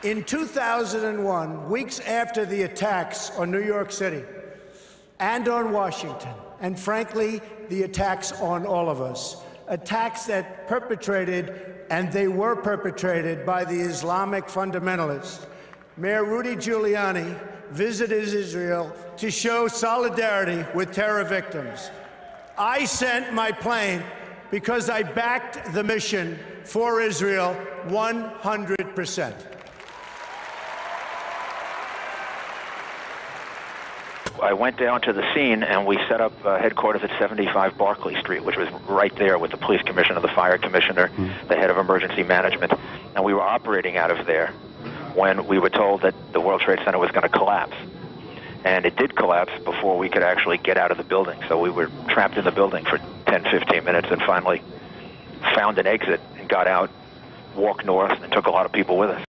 In 2001, weeks after the attacks on New York City and on Washington, and frankly, the attacks on all of us, attacks that they were perpetrated by the Islamic fundamentalists, Mayor Rudy Giuliani visited Israel to show solidarity with terror victims. I sent my plane because I backed the mission for Israel 100%. I went down to the scene and we set up headquarters at 75 Barclay Street, which was right there with the police commissioner, the fire commissioner, the head of emergency management, and we were operating out of there when we were told that the World Trade Center was going to collapse. And it did collapse before we could actually get out of the building, so we were trapped in the building for 10, 15 minutes and finally found an exit and got out, walked north, and took a lot of people with us.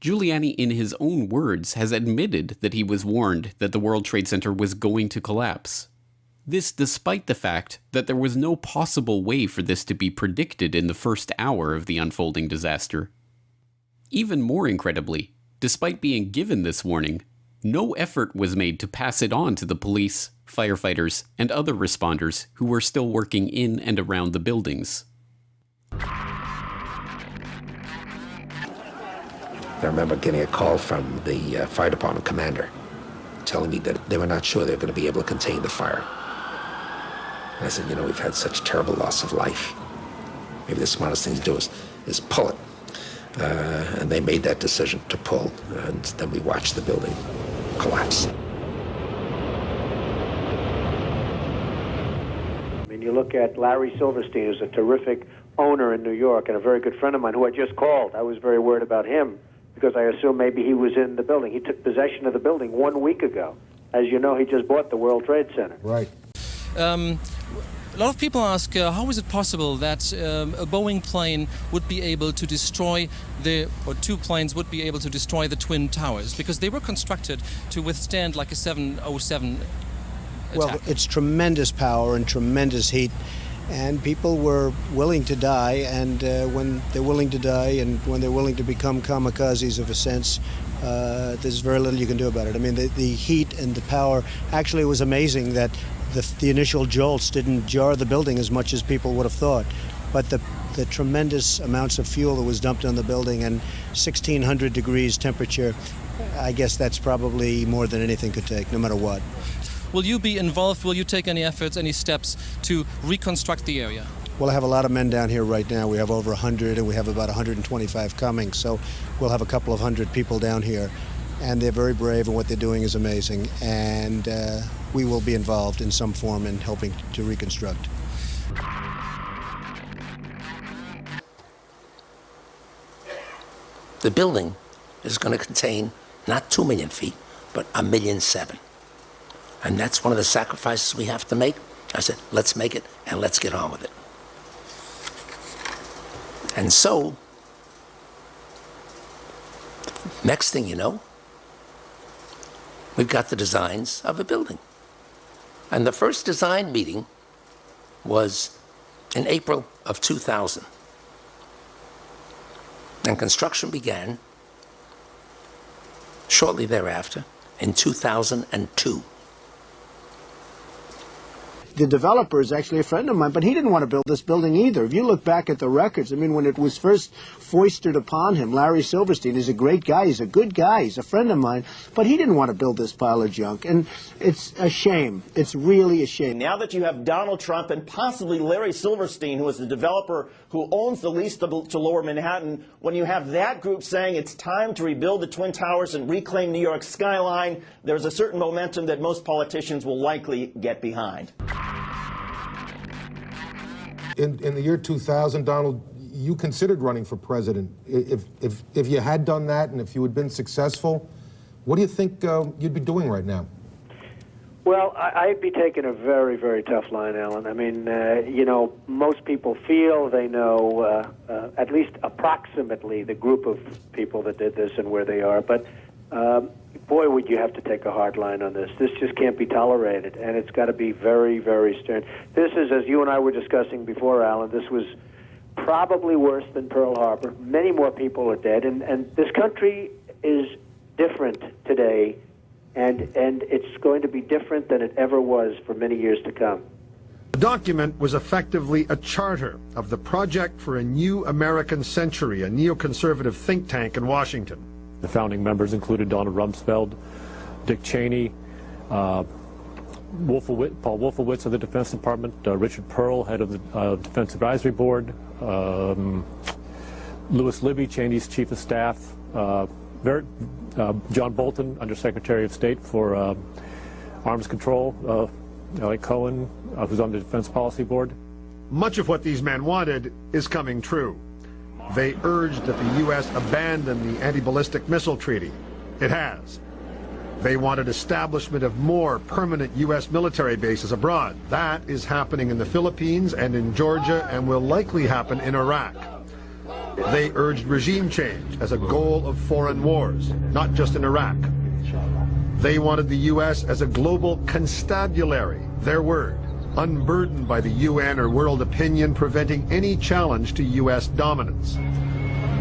Giuliani, in his own words, has admitted that he was warned that the World Trade Center was going to collapse. This despite the fact that there was no possible way for this to be predicted in the first hour of the unfolding disaster. Even more incredibly, despite being given this warning, no effort was made to pass it on to the police, firefighters, and other responders who were still working in and around the buildings. I remember getting a call from the fire department commander telling me that they were not sure they were going to be able to contain the fire. And I said, you know, we've had such terrible loss of life. Maybe the smartest thing to do is pull it. And they made that decision to pull, and then we watched the building collapse. I mean, you look at Larry Silverstein, who's a terrific owner in New York and a very good friend of mine who I just called. I was very worried about him because I assumed maybe he was in the building. He took possession of the building 1 week ago. As you know, he just bought the World Trade Center. Right. A lot of people ask, how is it possible that a Boeing plane would be able to destroy or two planes would be able to destroy the Twin Towers? Because they were constructed to withstand like a 707 attack. Well, it's tremendous power and tremendous heat, and people were willing to die, and when they're willing to die and when they're willing to become kamikazes of a sense, there's very little you can do about it. I mean, the heat and the power, actually it was amazing that the initial jolts didn't jar the building as much as people would have thought, but the tremendous amounts of fuel that was dumped on the building and 1,600 degrees temperature, I guess that's probably more than anything could take, no matter what. Will you be involved? Will you take any efforts, any steps to reconstruct the area? Well, I have a lot of men down here right now. We have over 100, and we have about 125 coming, so we'll have a couple of hundred people down here. And they're very brave, and what they're doing is amazing. And we will be involved in some form in helping to reconstruct. The building is going to contain not 2 million feet, but 1.7 million. And that's one of the sacrifices we have to make. I said, let's make it, and let's get on with it. And so, next thing you know, we've got the designs of a building. And the first design meeting was in April of 2000. And construction began shortly thereafter in 2002. The developer is actually a friend of mine, but he didn't want to build this building either. If you look back at the records, I mean, when it was first foisted upon him, Larry Silverstein is a great guy, he's a good guy, he's a friend of mine, but he didn't want to build this pile of junk, and it's a shame. It's really a shame. Now that you have Donald Trump and possibly Larry Silverstein, who is the developer who owns the lease to Lower Manhattan, when you have that group saying it's time to rebuild the Twin Towers and reclaim New York's skyline, there's a certain momentum that most politicians will likely get behind. In the year 2000, Donald, you considered running for president. If you had done that and if you had been successful, what do you think you'd be doing right now? Well, I'd be taking a very, very tough line, Alan. I mean, you know, most people feel they know at least approximately the group of people that did this and where they are. But, boy, would you have to take a hard line on this. This just can't be tolerated, and it's got to be very, very stern. This is, as you and I were discussing before, Alan, this was probably worse than Pearl Harbor. Many more people are dead, and this country is different today, and it's going to be different than it ever was for many years to come. The document was effectively a charter of the Project for a New American Century, a neoconservative think tank in Washington. The founding members included Donald Rumsfeld, Dick Cheney, Paul Wolfowitz of the Defense Department, Richard Pearl, head of the Defense Advisory Board, Louis Libby, Cheney's chief of staff, John Bolton, Undersecretary of State for Arms Control, Elliot Cohen, who's on the Defense Policy Board. Much of what these men wanted is coming true. They urged that the U.S. abandon the anti-ballistic missile treaty. It has. They wanted establishment of more permanent U.S. military bases abroad. That is happening in the Philippines and in Georgia and will likely happen in Iraq. They urged regime change as a goal of foreign wars, not just in Iraq. They wanted the U.S. as a global constabulary, their word, unburdened by the UN or world opinion, preventing any challenge to U.S. dominance.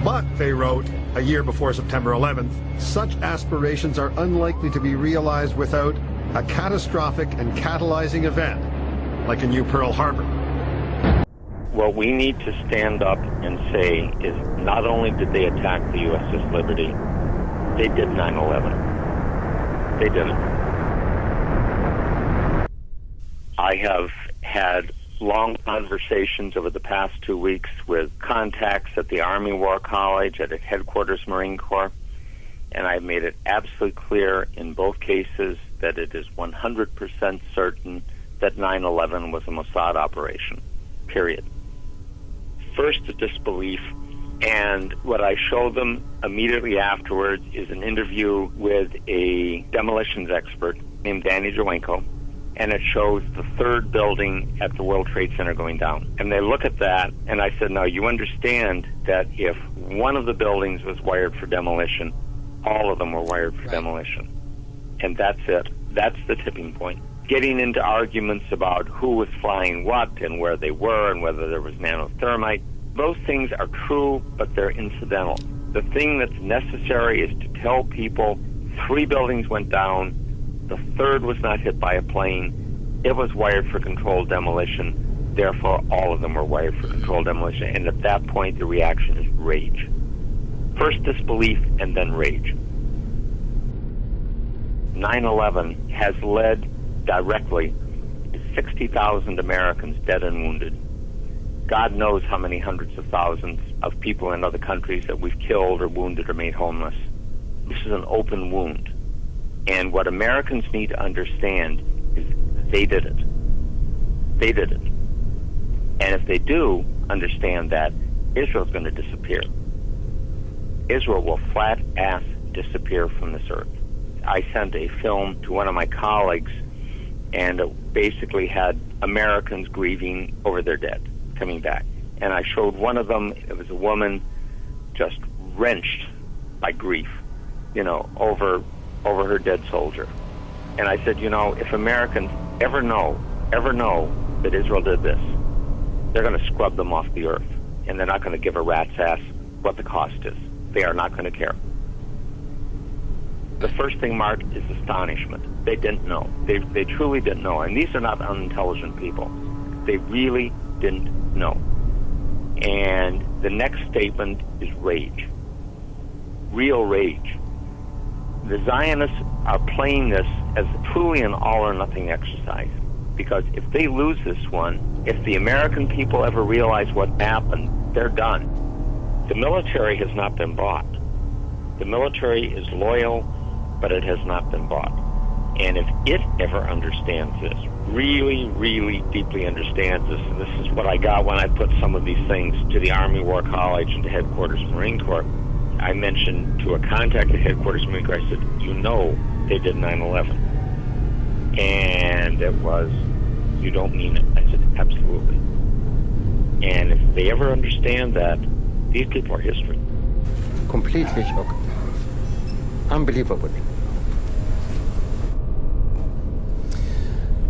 But, they wrote, a year before September 11th, such aspirations are unlikely to be realized without a catastrophic and catalyzing event, like a new Pearl Harbor. What we need to stand up and say is not only did they attack the USS Liberty, they did 9/11. They did it. I have had long conversations over the past 2 weeks with contacts at the Army War College, at Headquarters Marine Corps, and I've made it absolutely clear in both cases that it is 100% certain that 9/11 was a Mossad operation, period. First, the disbelief, and what I show them immediately afterwards is an interview with a demolitions expert named Danny Jawenko, and it shows the third building at the World Trade Center going down. And they look at that, and I said, now you understand that if one of the buildings was wired for demolition, all of them were wired for demolition. And that's it. That's the tipping point. Getting into arguments about who was flying what and where they were and whether there was nanothermite, those things are true, but they're incidental. The thing that's necessary is to tell people 3 buildings went down, the third was not hit by a plane, it was wired for controlled demolition, therefore all of them were wired for controlled demolition, and at that point the reaction is rage. First disbelief and then rage. 9/11 has led directly to 60,000 Americans dead and wounded. God knows how many hundreds of thousands of people in other countries that we've killed or wounded or made homeless. This is an open wound. And what Americans need to understand is they did it. They did it. And if they do understand that, Israel's going to disappear. Israel will flat-ass disappear from this earth. I sent a film to one of my colleagues, and it basically had Americans grieving over their dead coming back. And I showed one of them, it was a woman just wrenched by grief, over her dead soldier. And I said, if Americans ever know that Israel did this, they're going to scrub them off the earth. And they're not going to give a rat's ass what the cost is. They are not going to care. The first thing, Mark, is astonishment. They didn't know. They truly didn't know. And these are not unintelligent people. They really didn't know. And the next statement is rage. Real rage. The Zionists are playing this as truly an all-or-nothing exercise. Because if they lose this one, if the American people ever realize what happened, they're done. The military has not been bought. The military is loyal, but it has not been bought. And if it ever understands this, really, really deeply understands this, and this is what I got when I put some of these things to the Army War College and to Headquarters Marine Corps. I mentioned to a contact at Headquarters Marine Corps, I said, they did 9/11. And it was, you don't mean it. I said, absolutely. And if they ever understand that, these people are history. Completely shocked. Unbelievable.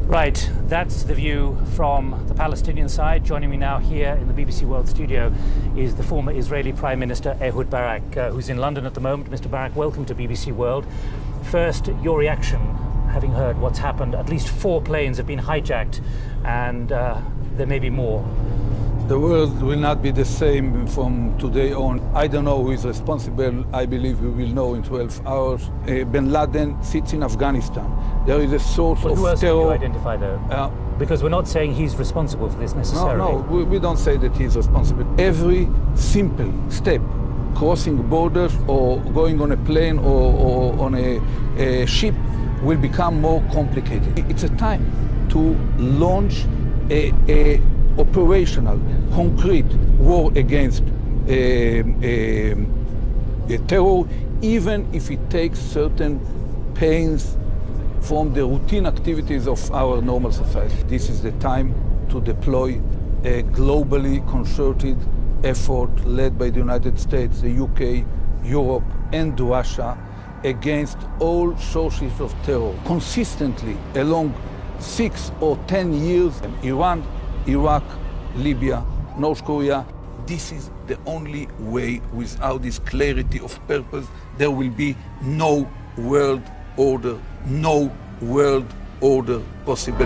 Right. That's the view from the Palestinian side. Joining me now here in the BBC World studio is the former Israeli Prime Minister Ehud Barak, who's in London at the moment. Mr. Barak, welcome to BBC World. First, your reaction, having heard what's happened. At least 4 planes have been hijacked, and there may be more. The world will not be the same from today on. I don't know who is responsible. I believe we will know in 12 hours. Bin Laden sits in Afghanistan. There is a source of who else terror. Can you identify, though? Because we're not saying he's responsible for this necessarily. No, we don't say that he's responsible. Every simple step, crossing borders or going on a plane or on a ship, will become more complicated. It's a time to launch a operational, concrete war against terror, even if it takes certain pains from the routine activities of our normal society. This is the time to deploy a globally concerted effort led by the United States, the UK, Europe, and Russia against all sources of terror. Consistently, along 6 or 10 years, Iran, Iraq, Libya, North Korea. This is the only way. Without this clarity of purpose, there will be no world order, no world order possible.